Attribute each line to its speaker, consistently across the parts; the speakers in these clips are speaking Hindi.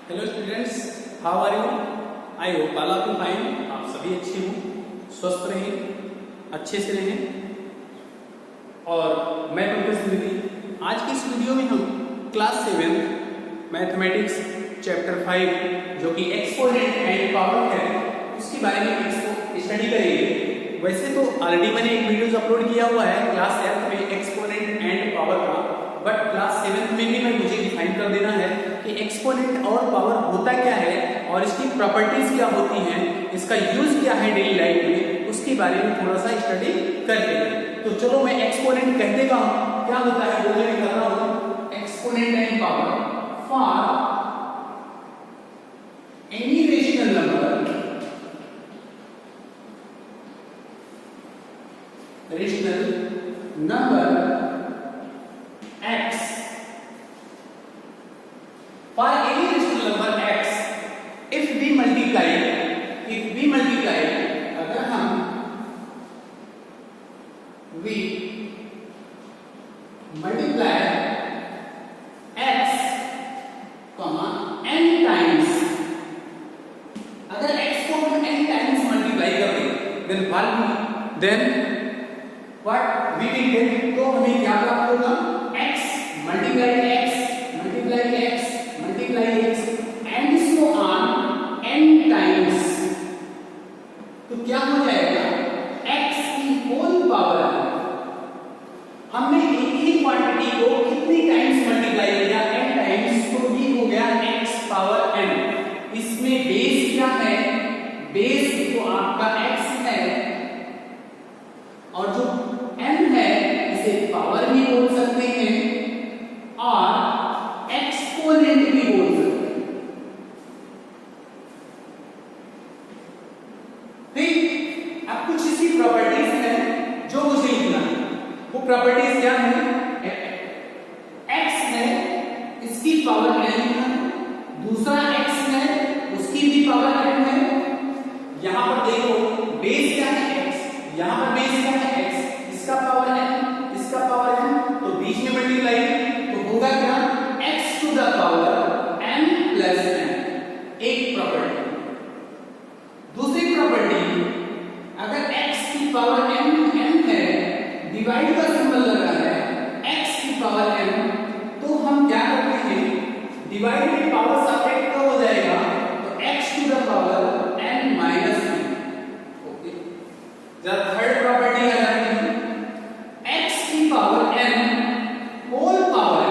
Speaker 1: Hello students, how are you? I hope all are fine. आप सभी अच्छे हों, स्वस्थ रहें, अच्छे से रहें। और मैं पंकज द्विवेदी। आज की इस वीडियो में हम क्लास 7 मैथमेटिक्स चैप्टर 5 जो कि एक्सपोनेंट एंड पावर है उसके बारे में स्टडी करेंगे। वैसे तो ऑलरेडी मैंने एक वीडियोस अपलोड किया हुआ है क्लास 7 में एक्सपोनेंट एंड पावर का, बट क्लास 7 में भी मुझे डिफाइन कर देना है कि एक्सपोनेंट और पावर होता क्या है और इसकी प्रॉपर्टीज क्या होती हैं, इसका यूज क्या है डेली लाइफ में, उसके बारे में थोड़ा सा स्टडी करते हैं। तो चलो मैं एक्सपोनेंट कहते का क्या होता है वो मैं कर रहा हूं। Exponent and power for any rational number, rational number x, for any rational number x, if we multiply, अगर हम we multiply x, n times, अगर x को हम n times multiply कर दें, then what we will get, तो हमें क्या प्राप्त होगा? x multiply x and so on n times, तो क्या हो जाएगा? x की होल पावर, हमने एक ही क्वांटिटी को कितनी टाइम्स मल्टीप्लाई किया? n टाइम्स, तो ये हो गया x पावर n। इसमें बेस क्या है? बेस तो आपका x है और जो n है इसे पावर भी बोल सकते हैं और एक्सपोनेंट भी बोल सकते हैं। ठीक, अब कुछ इसी प्रॉपर्टीज हैं जो मुझे लिखना है। वो प्रॉपर्टीज क्या है? x है इसकी पावर n है, दूसरा x है उसकी भी पावर n है। यहां पर देखो बेस क्या है? x, यहां पर बेस क्या है? x, इसका पावर n, इसका पावर n, तो बीच में मल्टीप्लाई तो होगा क्या? x to the power n plus n, एक प्रॉपर्टी। दूसरी प्रॉपर्टी, अगर x की पावर n है, डिवाइड का सिंबल लगा है x की पावर n, तो हम क्या करते हैं? डिवाइड में पावर सब्ट्रैक्ट हो जाएगा तो x to the power n minus n। Okay, जब थर्ड प्रॉपर्टी लगाते हैं x की पावर n होल पावर,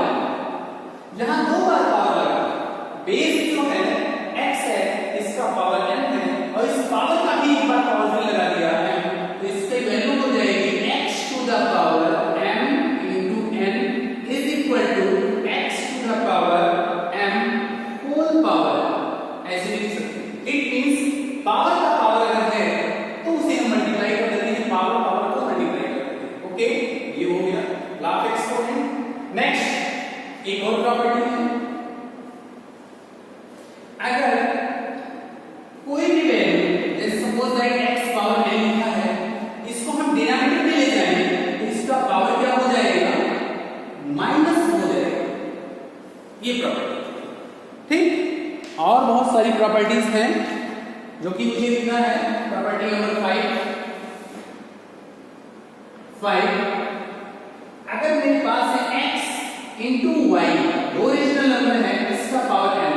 Speaker 1: यहां दो बार पावर लगा, बेस जो है x है इसका पावर n है और इस पावर का भी एक बार पावर फिर लगा दिया है, तो इसके वैल्यू हो जाएगी x to the power m into n is equal to x to the power m whole power। ऐसे लिख सकते हैं। इट मींस पावर का पावर अगर है तो उसे हम मल्टीप्लाई कर देते हैं, पावर को मल्टीप्लाई कर देते हैं। ओके, ये हो गया लॉ ऑफ एक्सपोनेंट। नेक्स्ट एक और प्रॉपर्टी है, अगर कोई भी वैल्यू जैसे suppose that x power n लिखा है, इसको हम डिनोमिनेटर में ले जाएं तो इसका पावर क्या हो जाएगा? माइनस हो जाएगा। ये प्रॉपर्टी ठीक, और बहुत सारी प्रॉपर्टीज हैं जो कि मुझे लिखना है। प्रॉपर्टी नंबर 5, अगर मेरे पास है x इंटू y, दो रेशनल नंबर है, इसका पावर n,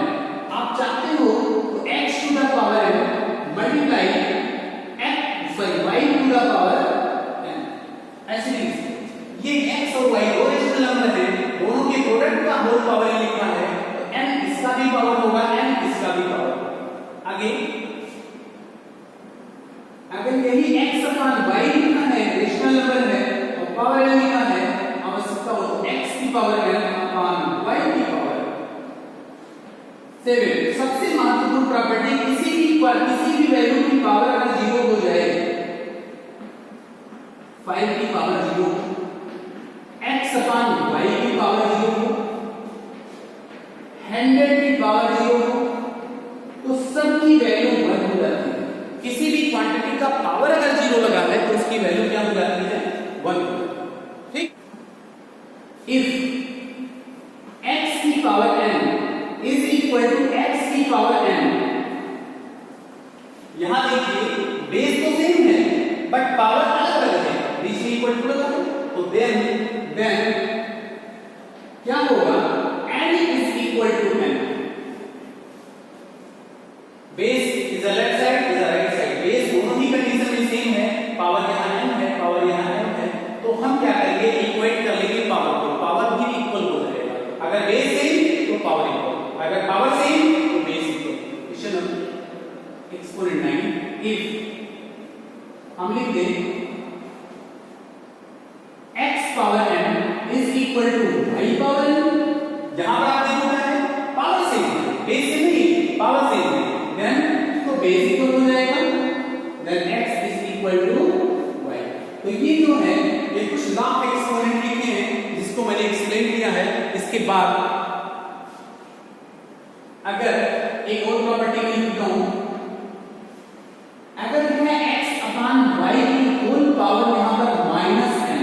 Speaker 1: आप चाहते हो तो x to the power n multiply y to the power n, ऐसे लिख सकते। ये x और y दो रेशनल नंबर है, दोनों के प्रोडक्ट का होल पावर लिखना है तो n इसका भी पावर होगा, n इसका भी पावर। आगे अगर यही x अपॉन y लिखना है, रेशनल नंबर है और पावर n लिखना है, आवश्यकता हो तो x की पावर n अपॉन y की पावर। 7, सबसे महत्वपूर्ण प्रॉपर्टी, किसी भी वैल्यू की पावर अगर 0 हो जाए, 5 की पावर 0, x अपॉन y की पावर 0, 100 की पावर 0, तो सबकी वैल्यू 1 हो जाती है। किसी भी क्वांटिटी का पावर अगर 0 लगा है तो उसकी वैल्यू क्या हो जाती है? 1। ठीक, इफ x की power n is equal to x की पावर n। यहां देखिए बेस तो सेम है बट पावर अलग अलग है, बीच में इक्वल टू लगा तो देन क्या होगा, n is equal to n। Base is a left side is a right side, base दोनों ही कंडीशन में सेम है, पावर यहां n है पावर यहां m है, तो हम क्या करेंगे इक्वेट कर लेंगे पावर को, पावर भी इक्वल हो जाएगा। अगर बेस सेम तो पावर इक्वल, अगर पावर सेम तो base equal. Question number exponent 9 if हम लिख दें x power n is equal to y power n। यहां पर आप देखो क्या है, पावर सेम है, बेस से नहीं पावर सेम है, देन तो बेस इक्वल हो जाएगा, then x is equal to y। तो ये जो है ये कुछ लाख एक्सपोनेंट लिखे हैं जिसको मैंने एक्सप्लेन किया है। इसके बाद अगर एक और प्रॉपर्टी लिखता हूं, अगर मैं x अपान y की होल पावर यहां पर माइनस n,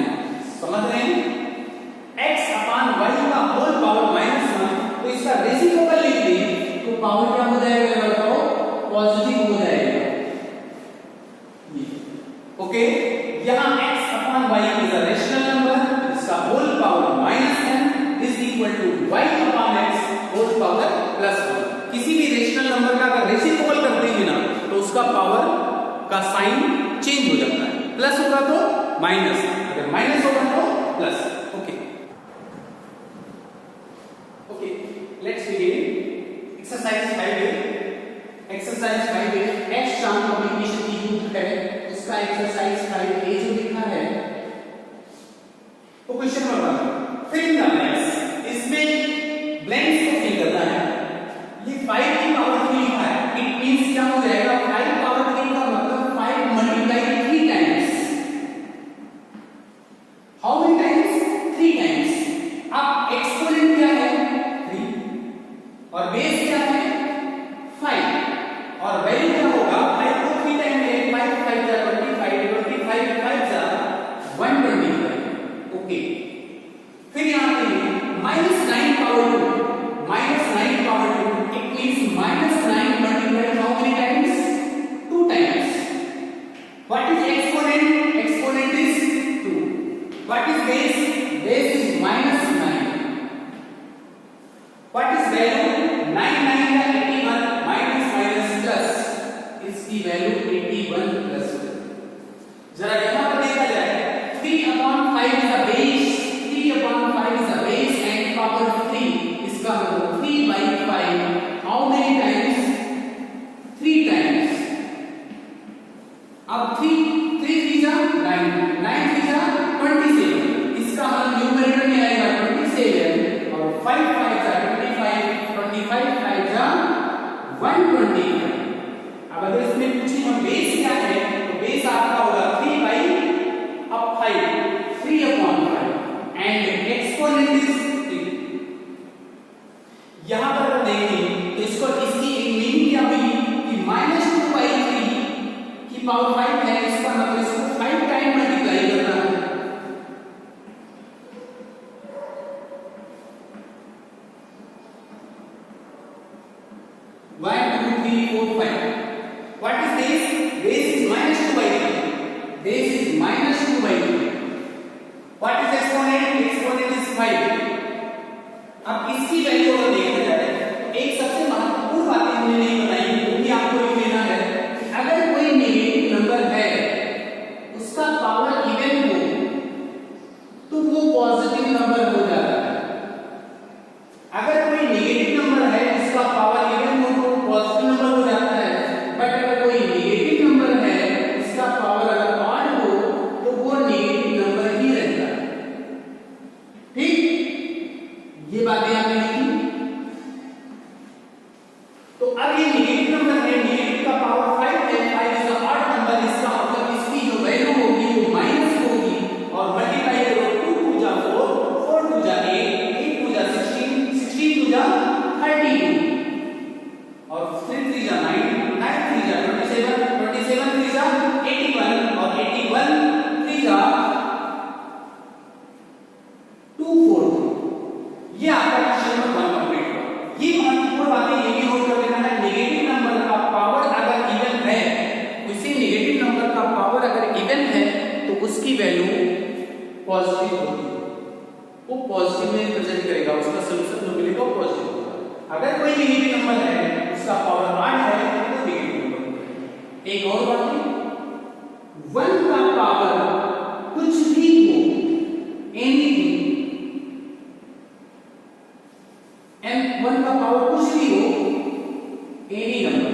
Speaker 1: समझ रहे हैं, x अपान y का होल पावर माइनस 1, तो इसका रेसिप्रोकल लिख दें तो पावर क्या हो जाएगा बताओ, पॉजिटिव हो जाएगा। ओके, यहां x upon y is a rational number, इसका whole power minus n is equal to y upon x whole power plus 1। किसी भी रेशनल नंबर का अगर रेसिप्रोकल करते हैं ना तो उसका पावर का साइन चेंज हो जाता है, प्लस होगा तो माइनस, अगर माइनस होगा तो plus. Okay okay, let's begin exercise 5a। Exercise 5a x transformation की यूज करें, उसका एक्सरसाइज 5a जो लिखा है वो question number 1 fill in the blanks, इसमें ब्लैंक्स को फिल करना है। ये 5 की पावर 3 लिखा है, इट मींस क्या हो जाएगा, 5 पावर 3 का मतलब 5 multiply 3 times. How many times, 3 times. अब एक्सपोनेंट क्या है 3 और बेस क्या है 5 और वैल्यू क्या होगा, 5 को 3 टाइम में 5 5 जा 25 25 5 जा 125। ओके, फिर यहां पे -9 power 2, -9 power 2 it means -9 multiply how many times, 2 times. What is exponent, exponent is 2। What is base, base is -9। What is value, 9 9 का 81 माइनस माइनस प्लस, इसकी वैल्यू 81 प्लस 1। जरा यहां पर देखा जाए 3/5 is a base, 3/5 is a base and power 3, इसका मतलब 3/5 हाउ मेनी टाइम्स, 3 टाइम्स। अब 3 3 जा 9, 9 3 जा 27, इसका मतलब न्यूमरेटर में आएगा 27 और 5 5 जा 25, 25 5 जा 125। अब अगर इसमें पूछे हम बेस क्या है तो बेस आपका होगा 3/5 3/5 एंड एक्सपोनेंट इज 3। यहां पर अगर देखें तो इसको इसकी एक मीनिंग क्या हुई कि -2/3 की पावर 5 है, इसका मतलब इसको 5 टाइम मल्टीप्लाई करना है। One, two, three, four, 5. What is base? Base is -2/3. Base is -2/3. What is exponent? Exponent is 5. अब इसकी वैल्यू अगर देखा जाए तो एक सबसे महत्वपूर्ण बात हमने नहीं बताई, वो भी आपको लिख लेना है। अगर कोई नेगेटिव नंबर है उसका पावर इवन हो तो वो पॉजिटिव नंबर हो जाता है। अगर कोई नेगेटिव नंबर है जिसका पावर इवन हो तो पॉजिटिव नंबर हो जाता है, बट अगर कोई नेगेटिव नंबर है जिसका पावर अगर ऑड हो तो वो नेगेटिव नंबर ही रहता है। ठीक, ये बातें आपने लिखी। तो अब ये नेगेटिव नंबर है, नेगेटिव का पावर 5 है, 5 इज अ ऑड नंबर, इसका मतलब इसकी जो वैल्यू होगी वो माइनस होगी और मल्टीप्लाई करो 2 2 जा 4, 4 2 जा 8, 8 2 जा 16, 16 2 जा 32 और 3 3 जा 9, 9 3 जा 27, 27 3 जा 81 और 81 3 जा 243। ये आपका क्वेश्चन नंबर 1 कंप्लीट हुआ। ये महत्वपूर्ण बातें ये भी नोट कर लेना है। पॉजिटिव होती है, वो पॉजिटिव में रिप्रेजेंट करेगा, उसका सॉल्यूशन जो मिलेगा वो पॉजिटिव होगा। अगर कोई नेगेटिव नंबर है उसका पावर 8 है तो वो नेगेटिव नंबर होगा। एक और बात है, 1 का पावर कुछ भी हो, एनीथिंग, एंड 1 का पावर कुछ भी हो, एनी नंबर,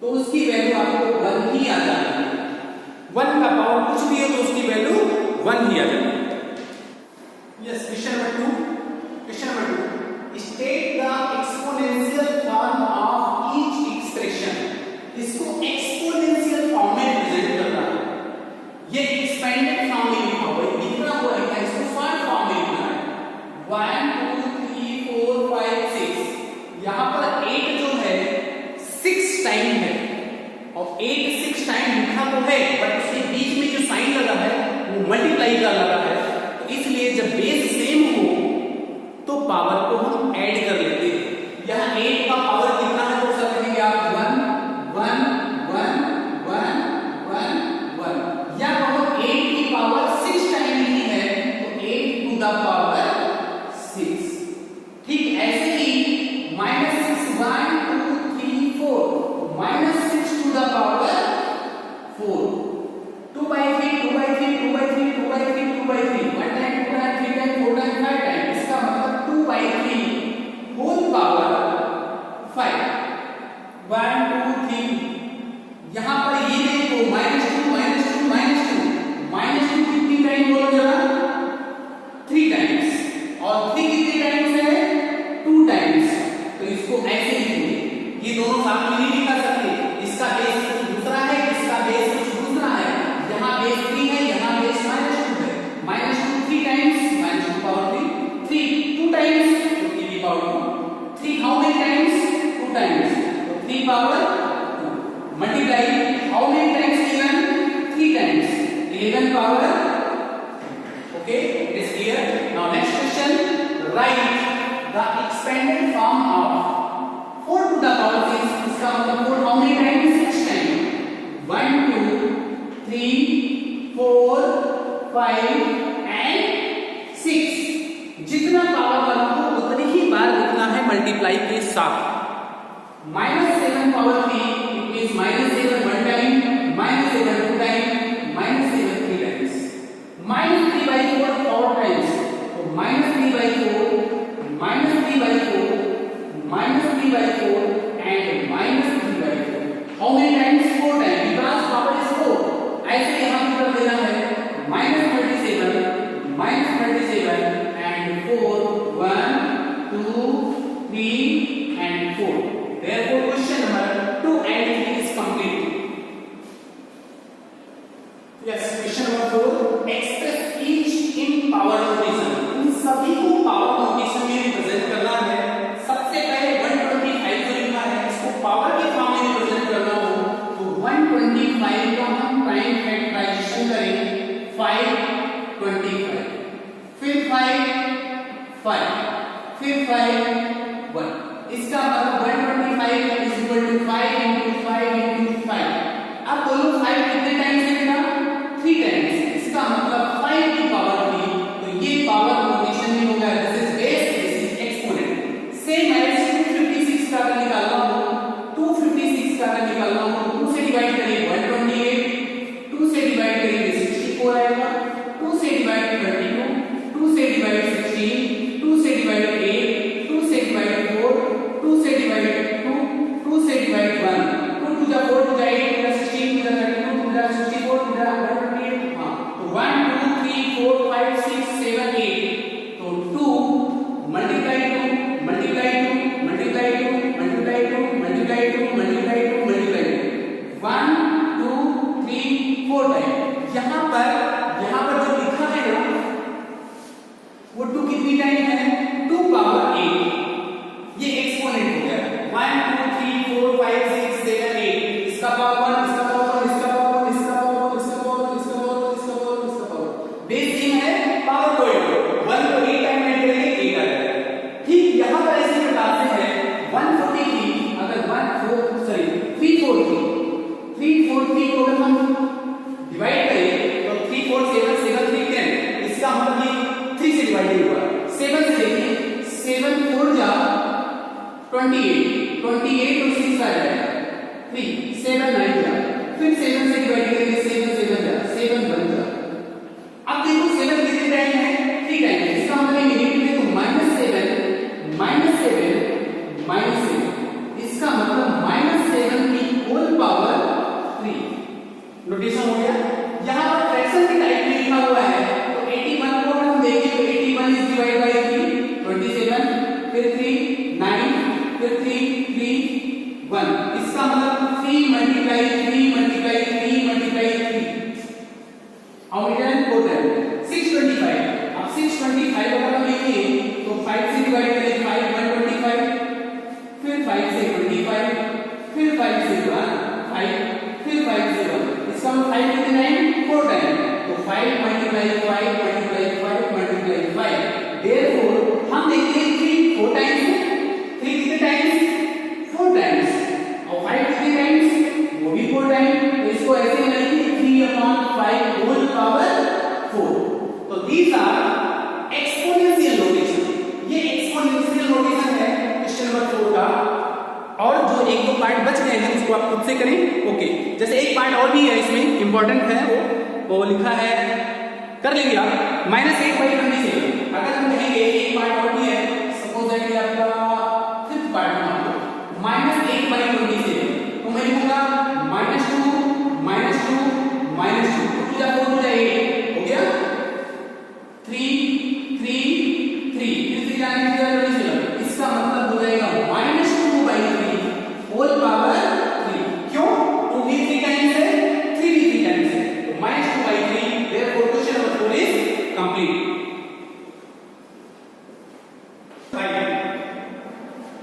Speaker 1: तो उसकी वैल्यू आपको 1 ही आ जाएगी। 1 का पावर कुछ भी हो तो उसकी वैल्यू 1 ही आ जाएगी। Yes, question number 2, state the exponential form of each expression. इसको एक्सपोनेंशियल फॉर्म में रिप्रेजेंट करना है, ये एक्सपेंडेड फॉर्म में लिखा हुआ है, लिखना हुआ है, इसको शॉर्ट फॉर्म में लिखना है। 1 2 3 4 5 6, यहां पर 8 जो है 6 टाइम है, और 8 6 टाइम लिखा तो है, बट उसके बीच में जो साइन लगा है वो मल्टीप्लाई का लगा है, तो इसलिए जब बेस सेम हो तो पावर को हम ऐड कर लेते हैं। यहां 8 का पावर कितना है तो सब कहेंगे आप 1 1 1 1 1 1, या कहो 8 की पावर 6 टाइम ही है तो 8 टू द पावर 6। ठीक ऐसे ही -6 1 2 3 4, -6 to the power 4, 2/3 2/3 2/3 2/3 2/3, 1 time 2 time 3 time 4 time 5 time, इसका मतलब 2/3 होल पावर 5, 1 2 3। यहां पर ये देखो -2 -2 -2 कितनी टाइम बोलो जरा, 3 टाइम्स, और 3 कितने टाइम्स है, 2 टाइम्स, तो इसको ऐसे लिखेंगे। ये दोनों साथ में नहीं लिखा सकते, इसका बेस कुछ दूसरा है, इसका बेस कुछ दूसरा है, यहां बेस 3 है, यहां बेस -2 है, -2 3 टाइम्स, -2 पावर 3 2 टाइम्स, तो 3 की power 2, 3 how many times, 2 times, तो 3 power 2, multiply how many times given, 3 times, 11 power. Okay, it is clear. Now next question, right the expanded form of 4 to the power 6, इसका मतलब 4 how many times, 6 time, 1 2 3 4 5 and 6, जितना पावर वाला हो उतनी ही बार लिखना है मल्टीप्लाई के साथ। -7 power 3, it means -7 1 time, -7 2 time, -7 3 times, -3/4 4 times, तो -3/4 -3/4 -3/4 and -3/4, how many times, 4 time, because power is 4। ऐसे यहां भी कर देना है -37 and 4, 1 2 3 and 4। Therefore, question number 2 and 3 is complete. Yes, question number 4, express each in power notation. इन सभी को पावर नोटेशन में रिप्रेजेंट करना है। सबसे पहले 125 को लिखना है, इसको पावर के फॉर्म में रिप्रेजेंट करना हो तो 125 का हम प्राइम फैक्टराइजेशन करेंगे, 525, फिर 5 5, फिर 5 1, इसका मतलब 125 is equal to 5 into 5 into 5। अब बोलो 5 कितने टाइम्स लिखना, 3 टाइम्स, इसका मतलब 5 की पावर 3, तो ये पावर नोटेशन में होगा, this is base, this is exponent. Same as 256 का अगर निकालना हो, 256 का अगर निकालना हो, 2 से डिवाइड करेंगे 128, 2 से डिवाइड करेंगे 64 आएगा, 2 से डिवाइड 32, 2 से डिवाइड 16, 2 से डिवाइड 8, 2 से डिवाइड 4, 2 से डिवाइड 2, 2 से divide 1, 2 to the 4 to the 8 to the 16 to the 32 to the 64 to the 128, हां, तो 1 2 3 4 5 6 7 8, तो 2 multiply 2 multiply 2 multiply 2 multiply 2 multiply 2 multiply 2 multiply 1 2 3 4 time. यहां पर जो लिखा है ना वो 2 कितनी टाइम है, 2 पावर 8, ये एक्सपोनेंट हो गया, 1 2 3 4 5 6 7 8, इसका पावर 1, इसका पावर 1, इसका पावर 1, इसका पावर 1, इसका पावर 1, इसका पावर 1, इसका पावर 1, इसका पावर, बेस सेम है, पावर को 1 को 8 टाइम ऐड करेंगे 8 आ जाएगा। ठीक यहां पर ऐसे प्रकार से है 143, अगर 343 को अगर हम डिवाइड करें तो 28 28 और 6 आ जाएगा 3 7 9 जा, फिर 7 से डिवाइड करेंगे 7 7 जा 7 1 जा। अब देखो 7 कितने टाइम है 3 टाइम है, इसका मतलब नेगेटिव है तो -7 इसका मतलब -7 की होल पावर 3। नोटेशन हो गया। यहां पर फ्रैक्शन के टाइप में लिखा हुआ है तो 81 को हम देखें तो 81 इज डिवाइड बाय 3 27 फिर 3 9 फिर 3 3 1, इसका मतलब 3 मल्टीप्लाई 3 मल्टीप्लाई 3 मल्टीप्लाई 3 और रिटर्न टोटल 625। अब 625 अगर हम लिखें तो 5 से डिवाइड करें 5 125 फिर 5 से 25 फिर 5 से 1 5 फिर 5 से 1, इसका मतलब 5 कितने टाइम 4 टाइम, तो 5 मल्टीप्लाई 5 मल्टीप्लाई 5 मल्टीप्लाई 5, देयरफॉर हम देखते हैं 3 4 टाइम्स है, 3 कितने टाइम्स 4 टाइम्स और 5 कितने टाइम्स वो भी 4 टाइम, तो इसको ऐसे लिखेंगे 3/5 होल पावर 4। तो दीस आर एक्सपोनेंशियल नोटेशन, ये एक्सपोनेंशियल नोटेशन है क्वेश्चन नंबर 4 का। और जो एक दो पार्ट बच गए हैं उसको आप खुद से करें। ओके, जैसे एक पार्ट और भी है इसमें इंपॉर्टेंट है, वो लिखा है कर लेंगे आप -8/27। अगर हम कहेंगे एक पार्ट और भी है, सपोज दैट आपका 5th पार्ट मान लो -8/27, तो मैं लिखूंगा -2 2 4 हो जाएगा, हो गया 3 3 3 फिर 3 जाने के बाद 27, इसका मतलब हो जाएगा -2/3 होल पावर 3। क्यों? 2 भी 3 टाइम्स है 3 भी 3 टाइम्स है, तो -2/3, therefore question number 4 is complete.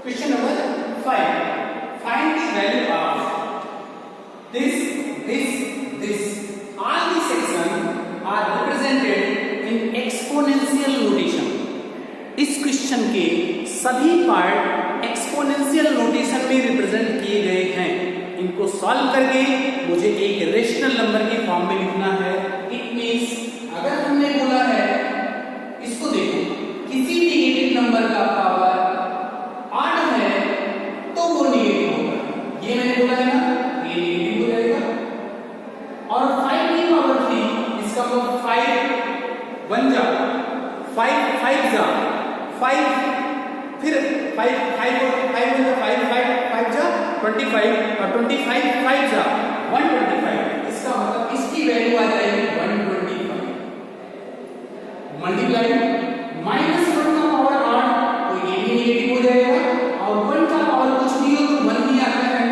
Speaker 1: Question number 5, find the value of this all the sections are represented in exponential notation। इस क्वेश्चन के सभी पार्ट एक्सपोनेंशियल नोटेशन में रिप्रेजेंट किए गए हैं। इनको सॉल्व करके मुझे एक रेशनल नंबर के फॉर्म में लिखना है। इट मींस अगर हमने बोला है, इसको देखो, किसी नेगेटिव नंबर का पावर 8 है तो वो नेगेटिव होगा, ये मैंने बोला है ना, ये नेगेटिव हो जाएगा। और 5 की पावर 3, इसका मतलब 5 1 जा 5 जा 5, फिर 5 5 5 जा 25 और 25 5 जा 125, इसका मतलब इसकी वैल्यू आ जाएगी 125 मल्टीप्लाई -1 का पावर 8, तो ये भी नेगेटिव हो जाएगा, और 1 का पावर कुछ नहीं हो तो 1 ही आता है,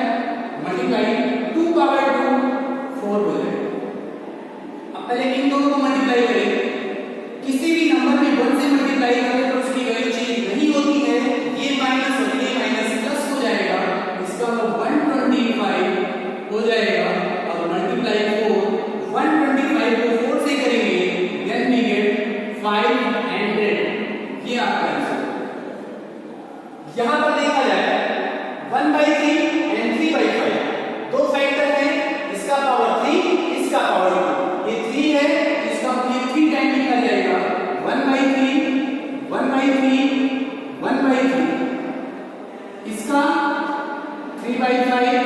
Speaker 1: मल्टीप्लाई 2 पावर 2 4 हो जाएगा। अब पहले इन दोनों को मल्टीप्लाई करें, किसी भी नंबर में 1 से मल्टीप्लाई करें तो उसकी वैल्यू चेंज नहीं होती है, ये माइनस और ये माइनस प्लस हो जाएगा, इसका मतलब 125 हो जाएगा, और मल्टीप्लाई 4 125 को 4 से करेंगे, देन वी गेट 500, ये आपका आंसर। यहां पर देखा जाए 1/3 एंड 3/5, दो फैक्टर है, इसका पावर 3 इसका पावर 2, ये 3 है, इसका ये 3 टाइम लिखा जाएगा 1/3 इसका 3/5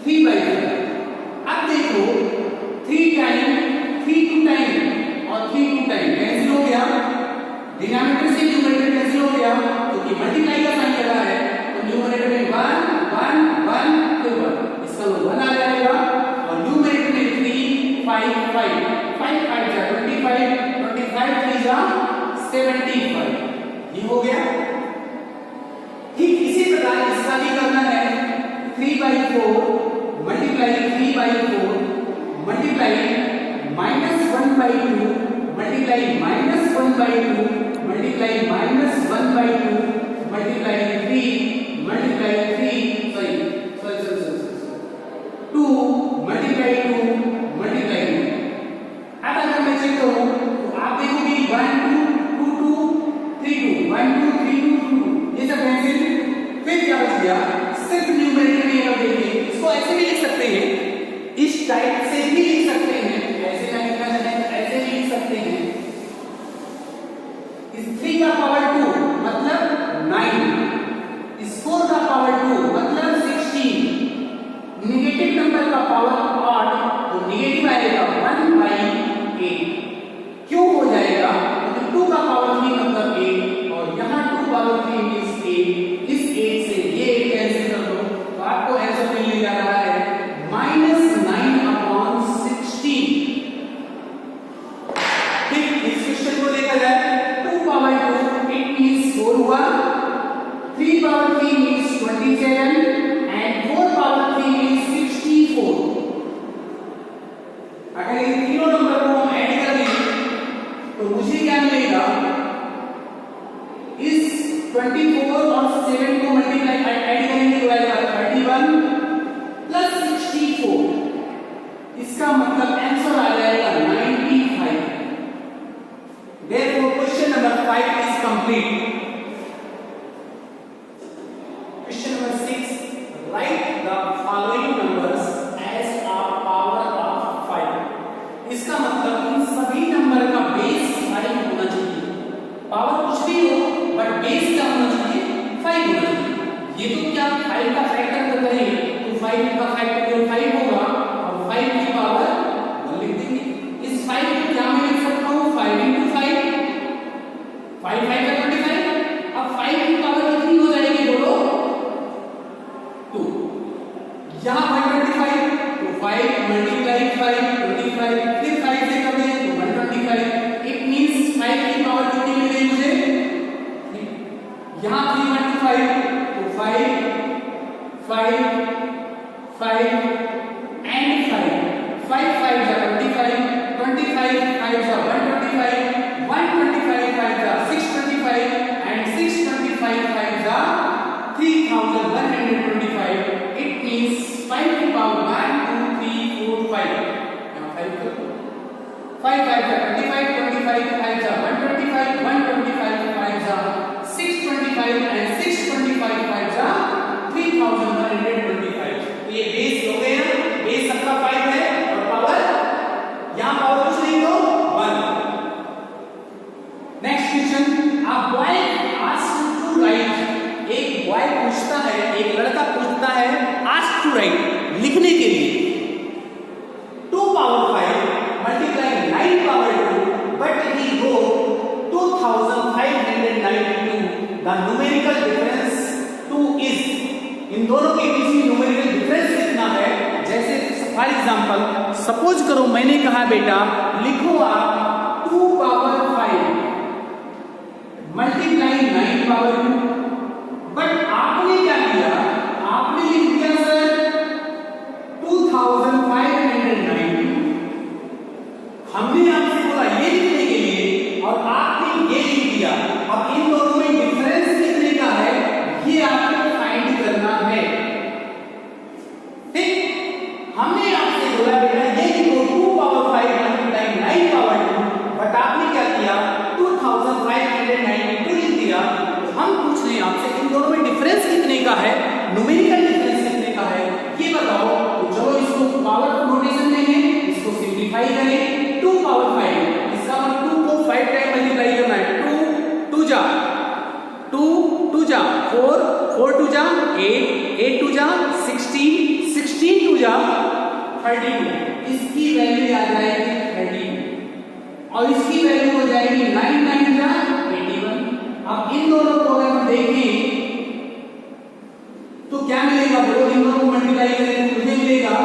Speaker 1: 3/5। अब देखो 3 टाइम 3 2 टाइम और 3 2 टाइम कैंसिल हो गया, डिनोमिनेटर से न्यूमरेटर कैंसिल हो गया, क्योंकि मल्टीप्लाई का साइन लगा है, तो न्यूमरेटर में 1 1 1 फिर 1, इसका 1 आ जाएगा, और न्यूमरेटर में 3 5 5 5 5 जा 25 25 3 जा 75, ये हो गया। ठीक इसी प्रकार इसका भी करना है, 3/4 multiply 3/4 multiply -1/2 multiply -1/2 multiply -1/2 multiply 3 multiply 3 sorry 2 multiply 2 multiply 2। अब अगर मैं चेक करूं तो आप देखोगे 1 2 2 2 3 2 1 2 3 2 2 ये सब कैंसिल, फिर क्या बच गया, सिर्फ न्यूमरेटर में आप देखिए, इसको ऐसे भी लिख सकते हैं, इस टाइप से भी लिख सकते हैं, ऐसे ना लिखना चाहे तो ऐसे भी लिख सकते हैं, इस 3 का पावर 2 मतलब 3 मींस 8, इस 8 से ये 8 कैंसिल कर दो तो आपको आंसर मिलने जा रहा है -9/16। ठीक, इस क्वेश्चन को देखा जाए 2 पावर 2 इट मींस 4 हुआ, 3 power 3 means 27 and 4 power 3 means 64। अगर इन तीनों नंबर को हम ऐड कर लें तो मुझे क्या मिलेगा, इस 24 और 7 को मल्टीप्लाई ऐड करेंगे तो आएगा 31 प्लस 64, इसका मतलब आंसर आ जाएगा 95। Therefore question number 5 is complete. Question number 6, write the following numbers as a power of 5. इसका मतलब इन सभी नंबर का बेस 5 होना चाहिए। पावर कुछ भी हो बट बेस क्या होना चाहिए, 5 होना चाहिए। ये तो क्या 5 का फैक्टर कर रहे हैं तो 5 का फैक्टर जो 5 होगा और 5 की पावर 1 लिख देंगे। इस 5 को क्या मैं लिख सकता हूँ, 5 into 5, 5 5 का 25। अब 5 की पावर कितनी हो जाएगी बोलो, 2। यहाँ 125 तो 5 मल्टीप्लाई 5 25, फिर 5 से कर दें तो 125। इट मींस 5 की पावर कितनी मिल गई मुझे, यहाँ 325 तो 5 5 5 एंड 5 5 5 जा 25 25 5 जा 125 125 5 जा 625 एंड 625 5 जा 3125। इट मींस 5 की पावर 1 2 3 4 5, यहाँ 5 कर दो, 5 5 जा 25 25 5 जा 125 125 5 जा 625 एंड 625 5 जा 3125। तो ये बेस हो गए ना, बेस सबका 5 है और पावर यहां पावर कुछ नहीं तो 1। Next question, a boy asked to write, एक बॉय पूछता है, एक लड़का पूछता है आस्क्ड टू राइट, लिखने के लिए 2 power 5 multiply 9 power 2 but he wrote 2592। The numerical difference 2 is, इन दोनों के बीच में न्यूमेरिकल डिफरेंस कितना है। जैसे फॉर एग्जांपल सपोज करो मैंने कहा बेटा लिखो आप 2 पावर 5 मल्टीप्लाई 9 पावर 2, बट आपने क्या किया, आपने लिख दिया सर 2590। हमने आपसे बोला ये लिखने के लिए और आपने ये लिख दिया। अब इन दोनों में डिफरेंस कितने का है ये आपको फाइंड करना है। ठीक, हमने आपसे बोला बेटा ये लिखो 2 पावर 5 मल्टीप्लाई 9 पावर 2, बट आपने क्या किया 2592 लिख दिया। तो हम पूछ रहे हैं आपसे इन दोनों में डिफरेंस कितने का है, न्यूमेरिकल डिफरेंस कितने का है ये बताओ। तो चलो इसको पावर नोटेशन में है, इसको सिंपलीफाई करें। 2 पावर 5, इसका मतलब 2 को 5 टाइम मल्टीप्लाई करना है। 2 2 जा 2 2 जा 4 4 2 जा 8 8 2 जा 16 16 2 जा 32, इसकी वैल्यू आ जाएगी 32 और इसकी वैल्यू हो जाएगी 9 9 जा 81। अब इन दोनों को अगर हम देखें तो क्या मिलेगा बोलो, इन दोनों को मल्टीप्लाई करें तो मुझे मिलेगा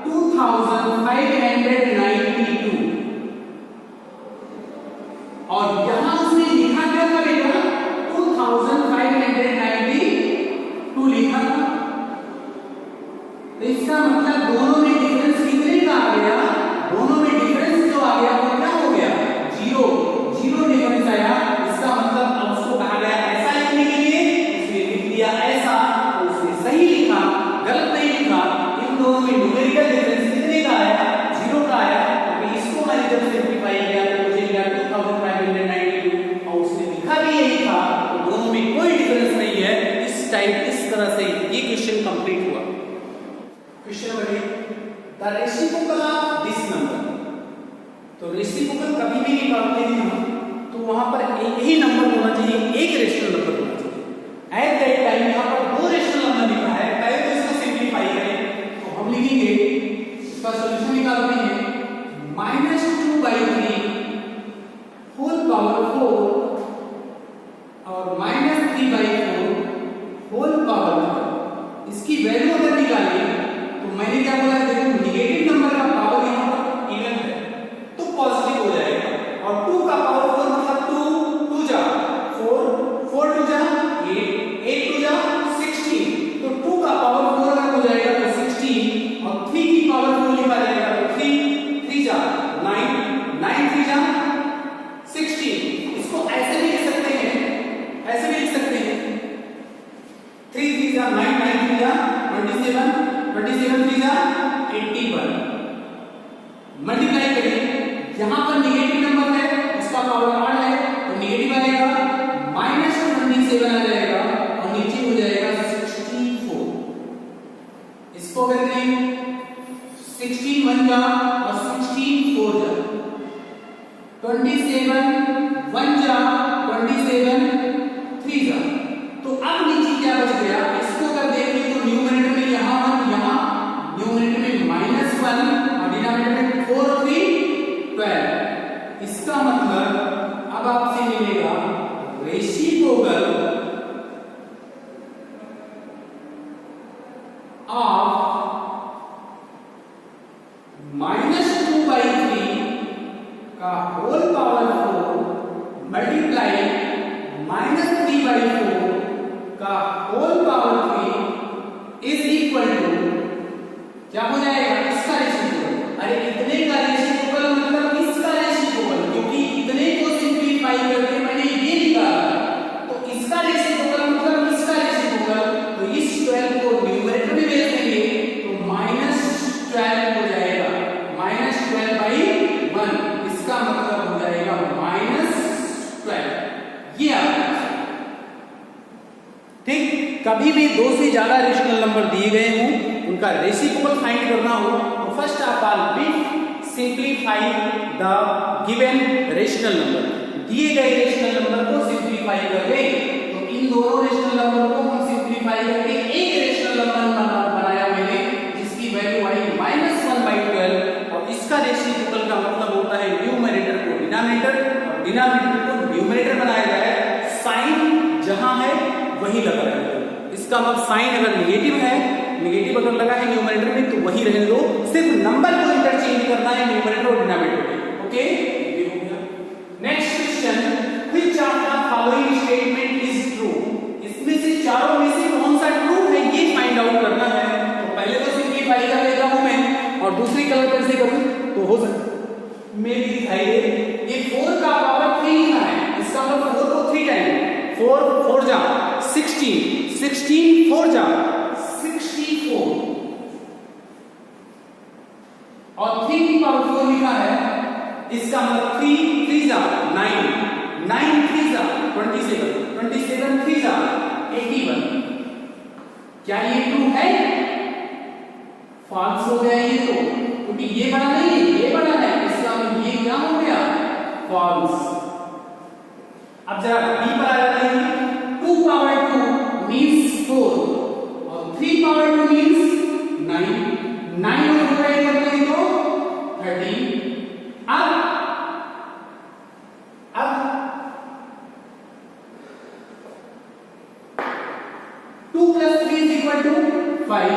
Speaker 1: 2592 और यहां उसने लिखा क्या था बेटा 2592 लिखा था। तो इसका मतलब दोनों में डिफरेंस कितने का आ गया, दोनों में डिफरेंस जो आ गया वो क्या हो गया, 0 डिफरेंस आया। इसका मतलब अब उसको कहा गया ऐसा लिखने के लिए, उसने लिख दिया ऐसा, तो उसने सही लिखा, गलत नहीं लिखा। इन दोनों में न्यूमेरिकल डिफरेंस कितने का आया, 0 का आया। तो इसको मैंने जब सिंपलीफाई किया तो मुझे मिला 2592 और उसने लिखा भी यही था। तो दोनों में कोई डिफरेंस नहीं है। इस तरह से ये क्वेश्चन कंप्लीट हुआ। Question number 8, the reciprocal of this number. तो रेसिप्रोकल कभी भी निकालते हैं हम तो वहां पर एक ही नंबर होना चाहिए, एक रेशनल नंबर होना चाहिए। एट दैट टाइम यहां पर 2 रेशनल नंबर लिखा है, पहले तो इसको सिंपलीफाई करें तो हम लिखेंगे, इसका सॉल्यूशन निकालते हैं -2/3 होल पावर 4 और -3/4 इसकी वैल्यू अगर निकाली तो मैंने क्या बोला, देखो नेगेटिव नंबर का पावर यहाँ पर इवन है तो पॉजिटिव हो जाएगा, और 2 का पावर 4 मतलब 2 2 जा 4 4 2 जा 8 8 2 जा 16, तो 2 का पावर 4 अगर हो जाएगा तो 16, और 3 की पावर 4 लिखा जाएगा तो 3 3 जा 9 9 3 जा 16। इसको ऐसे भी लिख सकते हैं, ऐसे भी लिख सकते हैं 3 3 जा 9 9 3 जा 27 27 3 जा 81। मल्टीप्लाई करें, यहां पर नेगेटिव नंबर है, इसका पावर 8 है तो नेगेटिव आएगा, -27 आ जाएगा और नीचे हो जाएगा 64। इसको करते हैं 16 1 जा और 16 4 जा 27 1 जा 27 3 जा, तो अब नीचे क्या बच गया, इसको अगर देखें तो न्यूमरेटर में यहाँ 1 यहाँ न्यूमरेटर में -1 और डिनोमिनेटर में 4 3 12। इसका मतलब अब आपसे मिलेगा रेसिप्रोकल ऑफ -2/3 का होल पावर 4 मल्टीप्लाई -3/4 का whole power 3 is equal to क्या हो जाएगा, इसका रेसिप्रोकल। अरे इतने का रेसिप्रोकल मतलब इसका रेसिप्रोकल, क्योंकि इतने को सिंपलीफाई करके मैंने ये निकाला, तो इसका रेसिप्रोकल मतलब इसका रेसिप्रोकल, तो इस 12 को न्यूमरेटर में भेज देंगे तो -12 हो जाएगा, -12/1, इसका मतलब हो जाएगा -12। ये आपका ठीक। कभी भी 2 से ज्यादा रेशनल नंबर दिए गए हों, उनका रेसिप्रोकल फाइंड करना हो तो first of all we simplify the given rational number. दिए गए रेशनल नंबर को सिंपलीफाई करके, तो इन दोनों रेशनल नंबर को हम सिंपलीफाई करके एक रेशनल नंबर बनाया मैंने, जिसकी वैल्यू आई -1/12, और इसका रेसिप्रोकल का मतलब होता है न्यूमरेटर को डिनोमिनेटर और डिनोमिनेटर को न्यूमरेटर बनाया जाए, साइन जहां है वही लगा रहेगा। इसका मतलब साइन अगर नेगेटिव है, नेगेटिव अगर लगा है न्यूमरेटर में तो वही रहने दो, सिर्फ नंबर को इंटरचेंज करना है न्यूमरेटर और डिनोमिनेटर में। ओके, ये हो गया। Next question, which of the following statement is true? इसमें से चारों में से कौन सा ट्रू है ये फाइंड आउट करना है। तो पहले तो सिंपलीफाई कर लेता हूं मैं, और दूसरी कलर पेन से करूं तो हो सकता मे भी दिखाई दे। ये 4 का पावर 3 है, इसका मतलब 4 को 3 टाइम 4 4 जा 16 16 4 जा 64, और 3 की पावर 4 लिखा है, इसका मतलब 3 3 जा 9 9 3 जा 27 27 3 जा 81। क्या ये ट्रू है? फॉल्स हो गया ये तो, क्योंकि ये बड़ा नहीं ये बड़ा है, इसका मतलब ये क्या हो गया, फॉल्स। अब जरा बी पर आ जाते हैं। 2 पावर 2 मींस 4 और 3 पावर 2 मींस 9 9 और 2 ऐड करते हैं तो 13। अब 2 + 3 = 5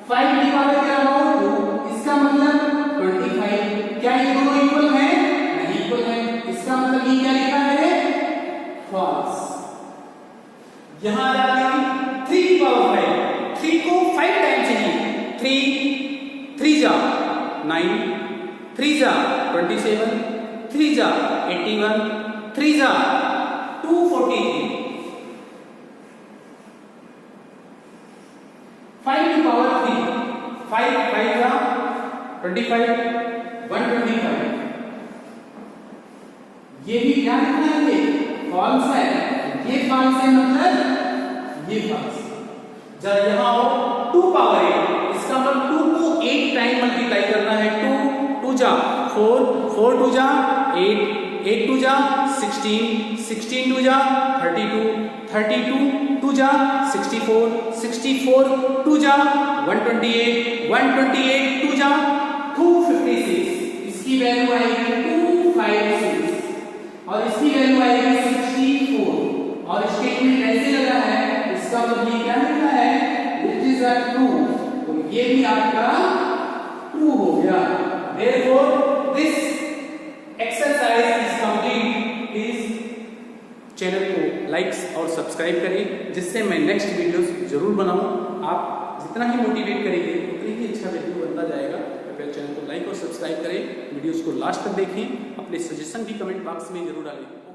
Speaker 1: 5 की पावर क्या होगा 2, इसका मतलब 25। क्या ये दोनों इक्वल हैं? नहीं इक्वल है, इसका मतलब ये क्या लिखा है, फॉल्स। यहां आ जाते हैं 3 की पावर 5, 3 को 5 टाइम चाहिए, 3 3 जा 9 3 जा 27 3 जा 81 3 जा 243। 5 की पावर 3 5 5 जा 25 125। ये भी क्या लिखना है, ये फॉल्स है, ये फॉल्स है मतलब ये फॉल्स। जब यहां हो 2 पावर 8, इसका मतलब 2 को 8 टाइम मल्टीप्लाई करना है। 2 2 जा 4 4 2 जा 8 8 2 जा 16 16 2 जा 32 32 2 जा 64 64 2 जा 128 128 2 जा 256। इसकी वैल्यू आएगी 256 और इसकी वैल्यू आएगी 64। और स्टेटमेंट ऐसे लगा है, इसका मतलब ये क्या लिखा है, इट ट्रू, तो ये भी आपका ट्रू हो गया। Therefore this exercise is complete। Please channel को लाइक्स और सब्सक्राइब करें, जिससे मैं नेक्स्ट वीडियोस जरूर बनाऊं। आप जितना ही मोटिवेट करेंगे उतनी ही अच्छा वीडियो बनता जाएगा। कृपया चैनल को लाइक और सब्सक्राइब करें, वीडियोस को लास्ट तक देखें, अपने सजेशन भी कमेंट बॉक्स में जरूर डालें।